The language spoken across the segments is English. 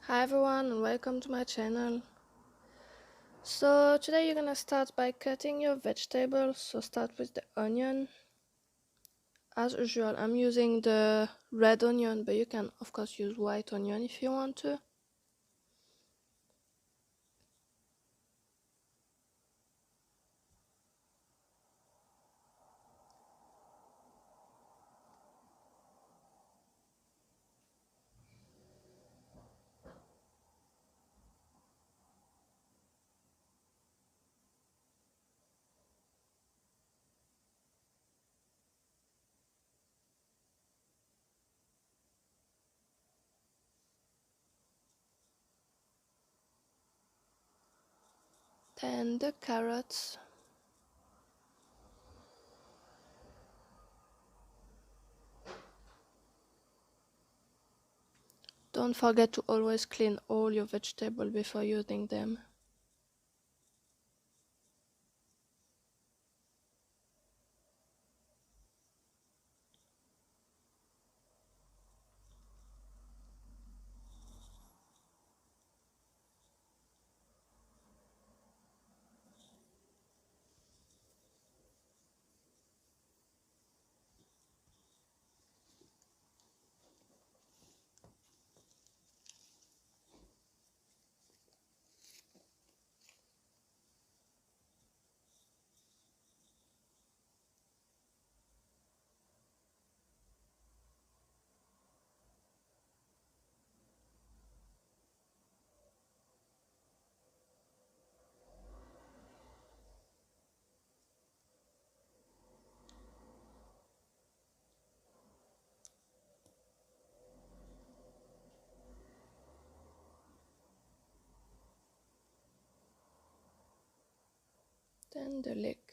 Hi everyone and welcome to my channel. So today you're gonna start by cutting your vegetables. So start with the onion. As usual, I'm using the red onion, but you can of course use white onion if you want to. Then the carrots. Don't forget to always clean all your vegetables before using them. Then the leek.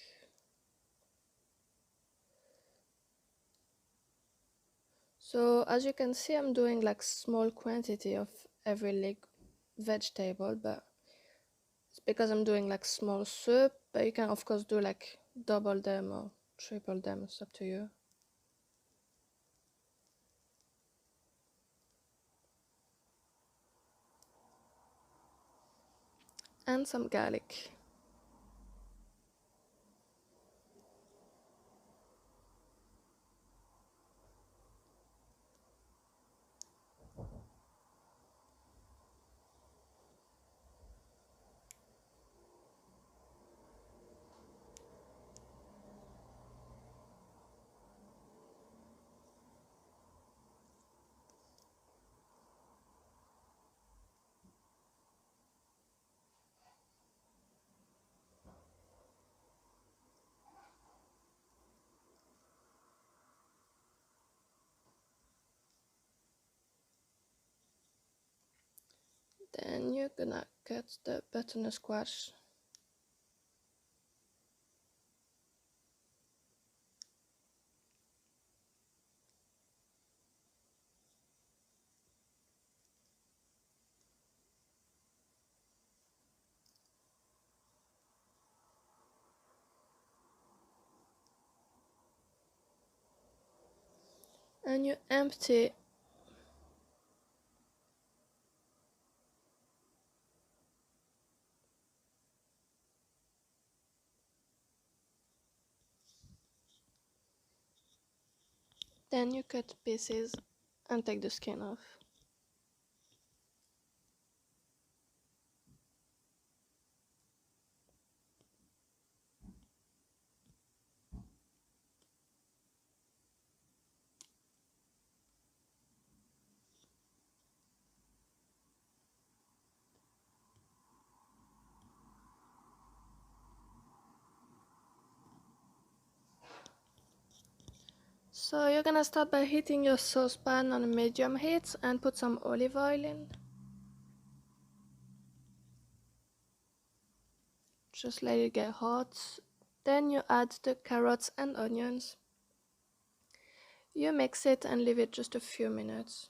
So as you can see, I'm doing like small quantity of every leek vegetable, but it's because I'm doing like small soup, but you can of course do like double them or triple them, it's up to you. And some garlic. Then you're gonna cut the butternut squash. And you empty then you cut pieces and take the skin off. So you're gonna start by heating your saucepan on a medium heat and put some olive oil in. Just let it get hot. Then you add the carrots and onions. You mix it and leave it just a few minutes.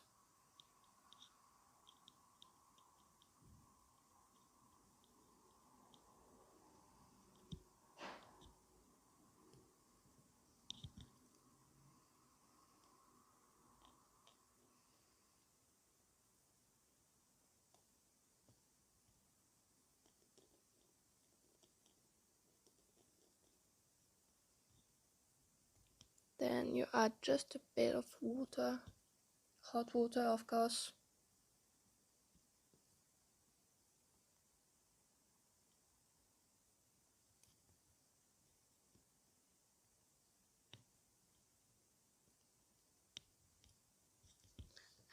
Then you add just a bit of water, hot water of course.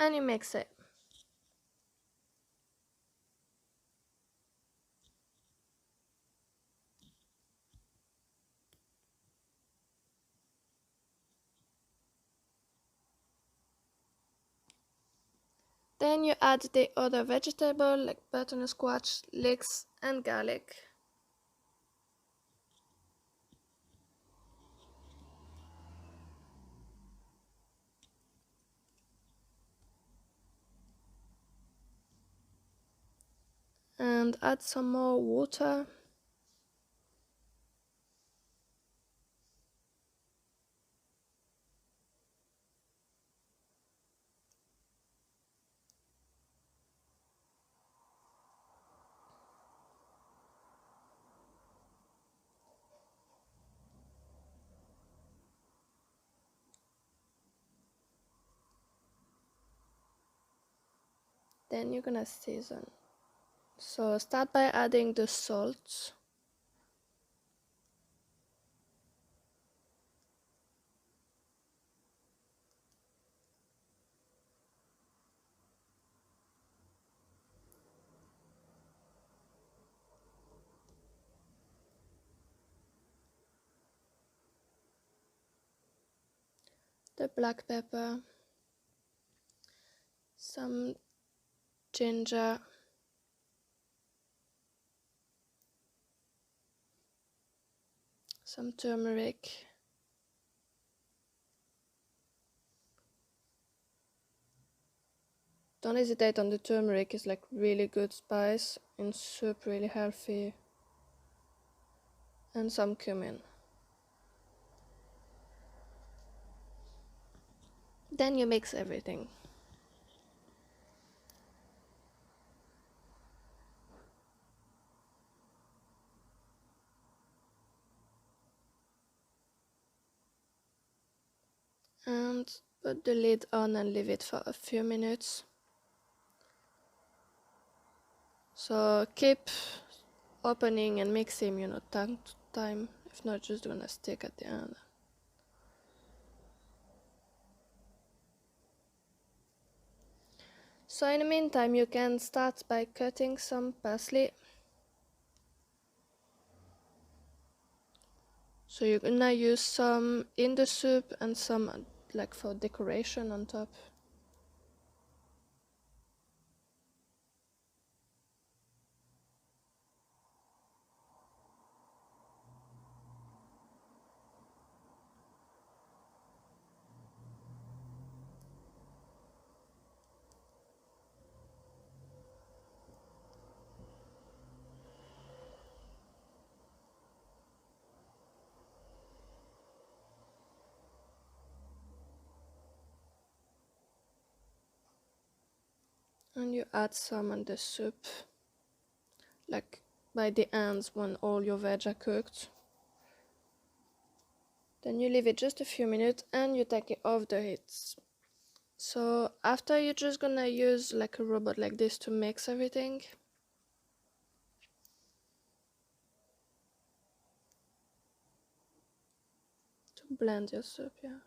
And you mix it. Then you add the other vegetable like butternut squash, leeks and garlic. And add some more water. Then you're gonna season. So start by adding the salt. The black pepper, some ginger, some turmeric, don't hesitate on the turmeric, it's like really good spice in soup, really healthy, and some cumin. Then you mix everything. And put the lid on and leave it for a few minutes. So keep opening and mixing, time to time, if not just gonna stick at the end. So in the meantime you can start by cutting some parsley. So you're gonna use some in the soup and some like for decoration on top. And you add some in the soup, like by the ends when all your veg are cooked. Then you leave it just a few minutes and you take it off the heat. So after you're just gonna use like a robot like this to mix everything. To blend your soup, yeah.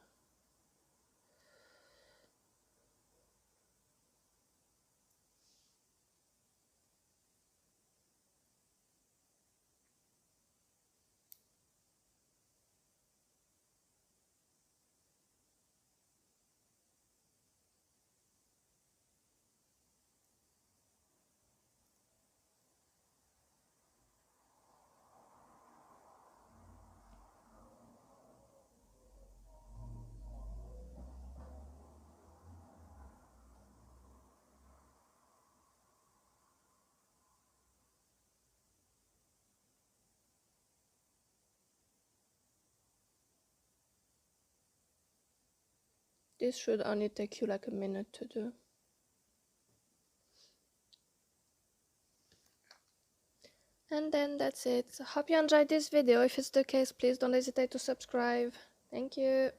This should only take you like a minute to do. And then that's it. Hope you enjoyed this video. If it's the case, please don't hesitate to subscribe. Thank you.